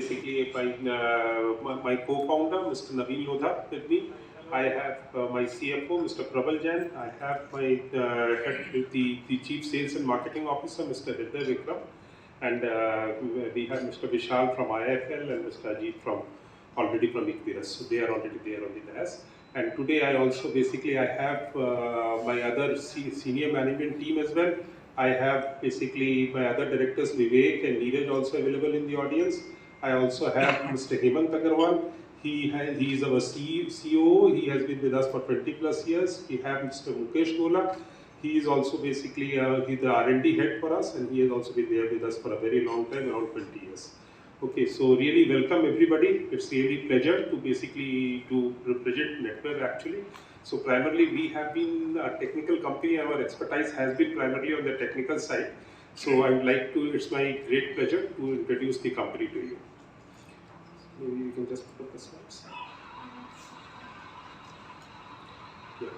basically my co-founder, Mr. Naveen Lodha, with me. I have my CFO, Mr. Prabal Jain. I have my the Chief Sales and Marketing Officer, Mr. Hriday Vikram. And we have Mr. Vishal from IFL and Mr. Ajit already from IPO. So they are already there on the dais. And today I also I have my other senior management team as well. I have basically my other directors Vivek and Neeraj also available in the audience. I also have Mr. Hemant Agarwal. He is our CEO. He has been with us for 20 plus years. We have Mr. Mukesh Gola. He is also basically he's the R&D head for us, and he has also been there with us for a very long time, around 20 years. Okay, so really welcome everybody. It's really pleasure to to represent Netweb actually. So primarily we have been a technical company. Our expertise has been primarily on the technical side. So I would like to, it's my great pleasure to introduce the company to you. Maybe you can just put up the slides. Yeah.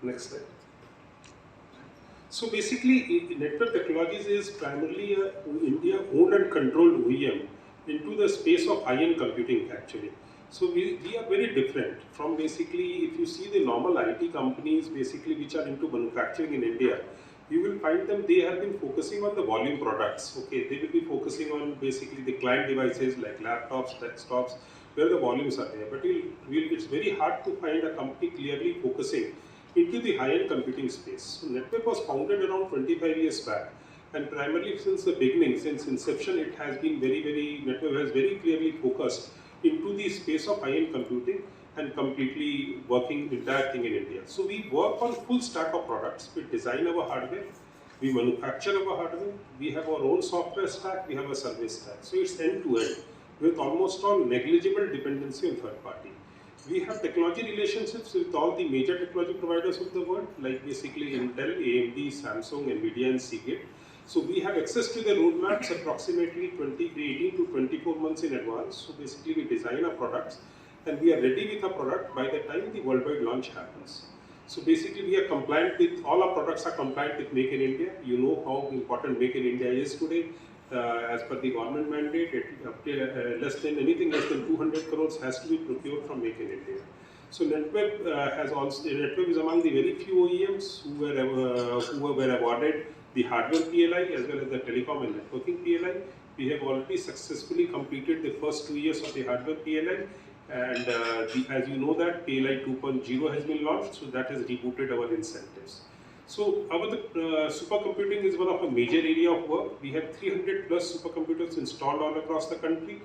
Next slide. So basically, Netweb Technologies is primarily a India owned and controlled OEM into the space of high-end computing actually. So we are very different from basically, if you see the normal IT companies basically which are into manufacturing in India, you will find them, they have been focusing on the volume products. Okay, they will be focusing on basically the client devices like laptops, desktops, where the volumes are there. But it's very hard to find a company clearly focusing into the high-end computing space. So Netweb was founded around 25 years back, and primarily since the beginning, since inception, it has been Netweb has very clearly focused into the space of high-end computing and completely working with that thing in India. So we work on full stack of products. We design our hardware, we manufacture our hardware, we have our own software stack, we have a service stack. So it's end-to-end with almost all negligible dependency on third party. We have technology relationships with all the major technology providers of the world, like basically Intel, AMD, Samsung, Nvidia, and Seagate. So we have access to the roadmaps approximately 18 to 24 months in advance. So basically we design our products and we are ready with our product by the time the worldwide launch happens. So basically we are compliant with, all our products are compliant with Make in India. You know how important Make in India is today. As per the government mandate, less than 200 crores has to be procured from Make in India. So Netweb Netweb is among the very few OEMs who were awarded the hardware PLI as well as the telecom and networking PLI. We have already successfully completed the first 2 years of the hardware PLI, and as you know that PLI 2.0 has been launched, so that has rebooted our incentives. So supercomputing is one of a major area of work. We have 300 plus supercomputers installed all across the country.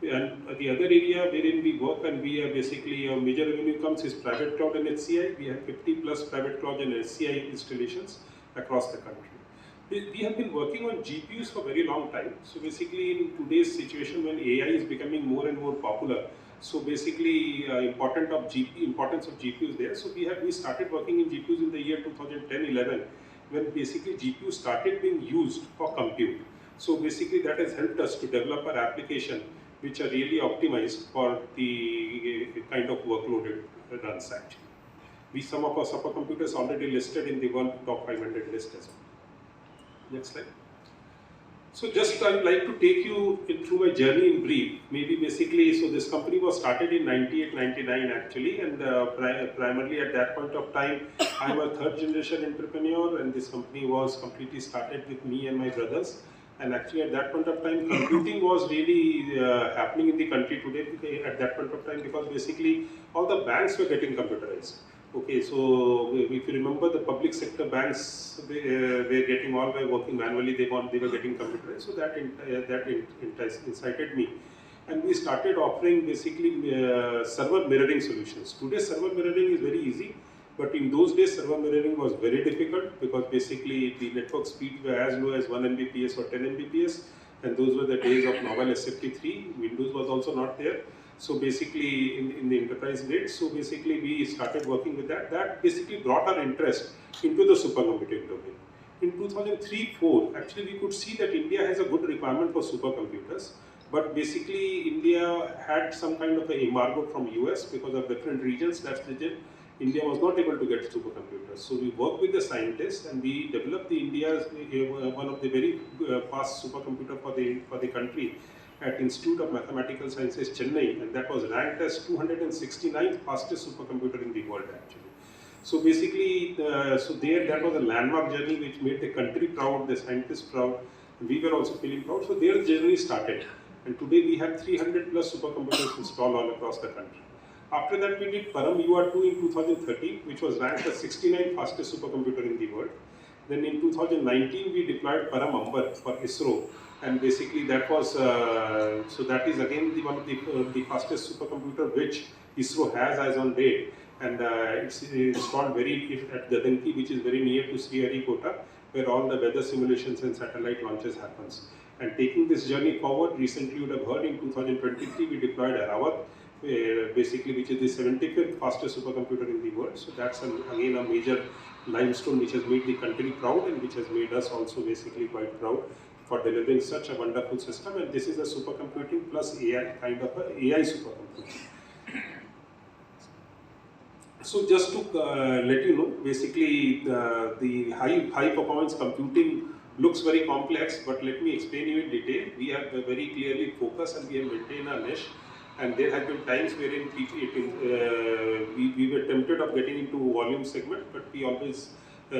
And the other area wherein we work and we are basically, major revenue comes is private cloud and HCI. We have 50 plus private cloud and HCI installations across the country. We have been working on GPUs for a very long time. So basically in today's situation when AI is becoming more and more popular, so basically importance of GPUs there. So we started working in GPUs in the year 2010-11 when basically GPUs started being used for compute. So basically that has helped us to develop our application which are really optimized for the kind of workload it runs actually. Some of our supercomputers already listed in the world top 500 list as well. Next slide. So just I would like to take you through my journey in brief. Maybe basically, so this company was started in 98, 99 actually, and primarily at that point of time, I'm a third generation entrepreneur, and this company was completely started with me and my brothers. And actually at that point of time, computing was really happening in the country today at that point of time, because basically all the banks were getting computerized. Okay, so if you remember the public sector banks, they were getting all by working manually, they were getting computerized. So that incited me. And we started offering basically server mirroring solutions. Today server mirroring is very easy, but in those days server mirroring was very difficult because basically the network speeds were as low as 1 Mbps or 10 Mbps, and those were the days of novel SFP3. Windows was also not there. So basically in the enterprise grade, so basically we started working with that. That basically brought our interest into the supercomputing domain. In 2003-04, actually we could see that India has a good requirement for supercomputers, but basically India had some kind of an embargo from US because of different regions, that's legit. India was not able to get supercomputers. So we worked with the scientists and we developed the India's one of the very fast supercomputer for the country at Institute of Mathematical Sciences, Chennai, and that was ranked as 269th fastest supercomputer in the world actually. So basically, that was a landmark journey which made the country proud, the scientists proud, and we were also feeling proud. So their journey started, and today we have 300 plus supercomputers installed all across the country. After that, we did Param UR2 in 2013, which was ranked as 69th fastest supercomputer in the world. Then in 2019, we deployed Param Ambar for ISRO, and basically that was so that is again one of the fastest supercomputer which ISRO has as on date, and it's installed at Gadanki, which is very near to Sriharikota, where all the weather simulations and satellite launches happens. And taking this journey forward, recently you would have heard in 2023 we deployed Arawat, basically which is the 75th fastest supercomputer in the world. So that's again a major limestone which has made the country proud and which has made us also basically quite proud for delivering such a wonderful system. And this is a supercomputing plus AI kind of a AI supercomputer. So just to let you know, basically the high performance computing looks very complex, but let me explain you in detail. We have very clearly focused and we have maintained our niche. And there have been times wherein we were tempted of getting into volume segment, but we always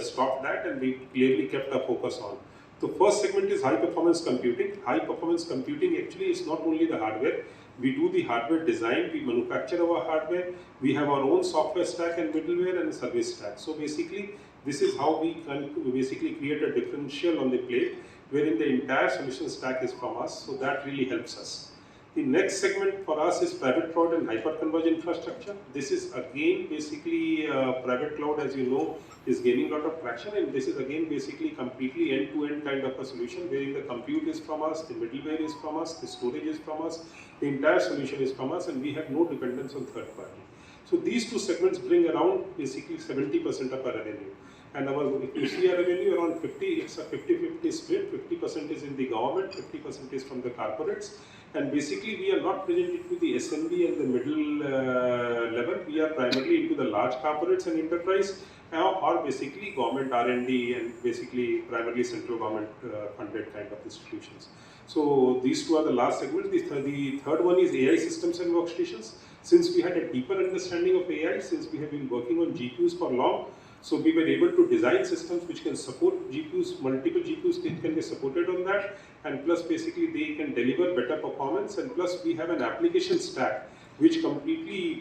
stopped that and we clearly kept our focus on. The first segment is high performance computing. High performance computing actually is not only the hardware. We do the hardware design, we manufacture our hardware, we have our own software stack and middleware and service stack. So basically, this is how we can basically create a differential on the plate, wherein the entire solution stack is from us. So that really helps us. The next segment for us is private cloud and hyperconverged infrastructure. This is again basically private cloud, as you know, is gaining a lot of traction, and this is again basically completely end-to-end kind of a solution wherein the compute is from us, the middleware is from us, the storage is from us, the entire solution is from us, and we have no dependence on third party. So these two segments bring around basically 70% of our revenue. And if you see our revenue around 50, it's a 50-50 split. 50% is in the government, 50% is from the corporates. And basically, we are not present into the SMB and the middle level. We are primarily into the large corporates and enterprise, or basically government R&D and basically primarily central government funded kind of institutions. So these two are the last segments. The third one is AI systems and workstations. Since we had a deeper understanding of AI, since we have been working on GPUs for long, so we were able to design systems which can support GPUs, multiple GPUs can be supported on that, and plus basically they can deliver better performance, and plus we have an application stack which completely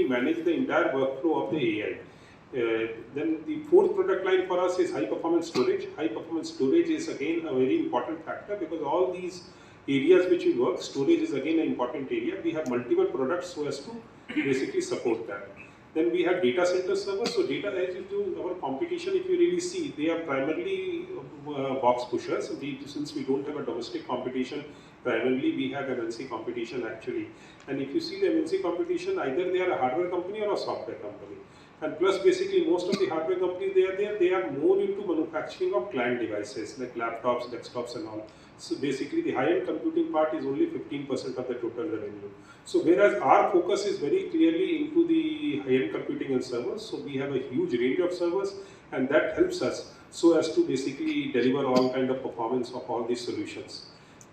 manage the entire workflow of the AI. Then the fourth product line for us is high performance storage. High performance storage is again a very important factor because all these areas which we work, storage is again an important area. We have multiple products so as to basically support that. Then we have data center servers. So data, as you do, our competition, if you really see, they are primarily box pushers. Since we don't have a domestic competition, primarily we have MNC competition actually. And if you see the MNC competition, either they are a hardware company or a software company. And plus basically most of the hardware companies they are more into manufacturing of client devices like laptops, desktops and all. So basically the high-end computing part is only 15% of the total revenue. So whereas our focus is very clearly into the high-end computing and servers, so we have a huge range of servers and that helps us so as to basically deliver all kind of performance of all these solutions.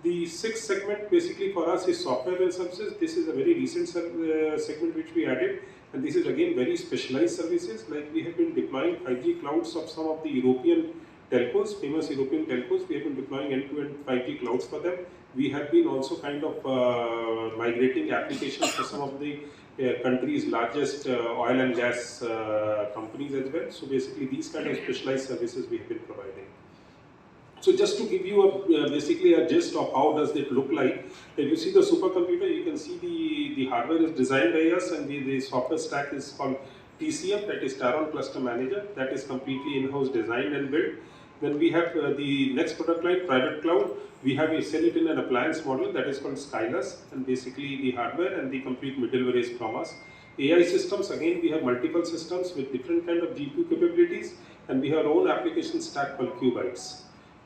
The sixth segment basically for us is software and services. This is a very recent segment which we added, and this is again very specialized services. Like we have been deploying 5G clouds of some of the European telcos, famous European telcos. We have been deploying end-to-end 5G clouds for them. We have been also kind of migrating applications for some of the country's largest oil and gas companies as well. So basically these kind of specialized services we have been providing. So just to give you basically a gist of how does it look like, if you see the supercomputer, you can see the hardware is designed by us and the software stack is called TCM, that is Taron Cluster Manager, that is completely in-house designed and built. Then we have the next product line, private cloud. We have a sell it in an appliance model that is called Skylus, and basically the hardware and the complete middleware is from us. AI systems, again we have multiple systems with different kind of GPU capabilities, and we have our own application stack called Qbytes.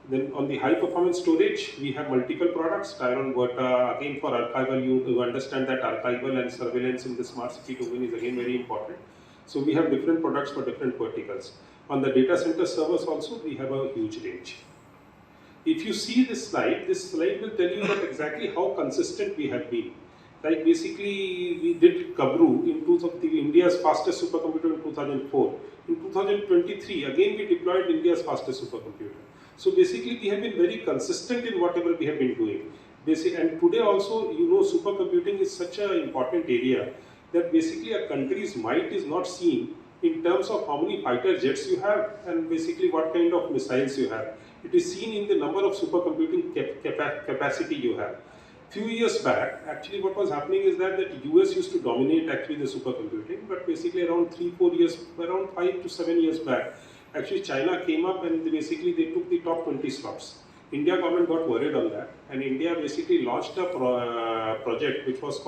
Then on the high performance storage, we have multiple products. Tyron Verta, again for archival, you understand that archival and surveillance in the smart city domain is again very important. So we have different products for different verticals. On the data center servers also, we have a huge range. If you see this slide will tell you that exactly how consistent we have been. Like basically, we did Kabru in India's fastest supercomputer in 2004. In 2023, again we deployed India's fastest supercomputer. So basically, we have been very consistent in whatever we have been doing. And today also, supercomputing is such an important area that basically a country's might is not seen in terms of how many fighter jets you have and basically what kind of missiles you have. It is seen in the number of supercomputing capacity you have. Few years back, actually what was happening is that the US used to dominate actually the supercomputing, but basically around 5 to 7 years back, actually China came up and they took the top 20 slots. India government got worried on that, and India basically launched a project which was called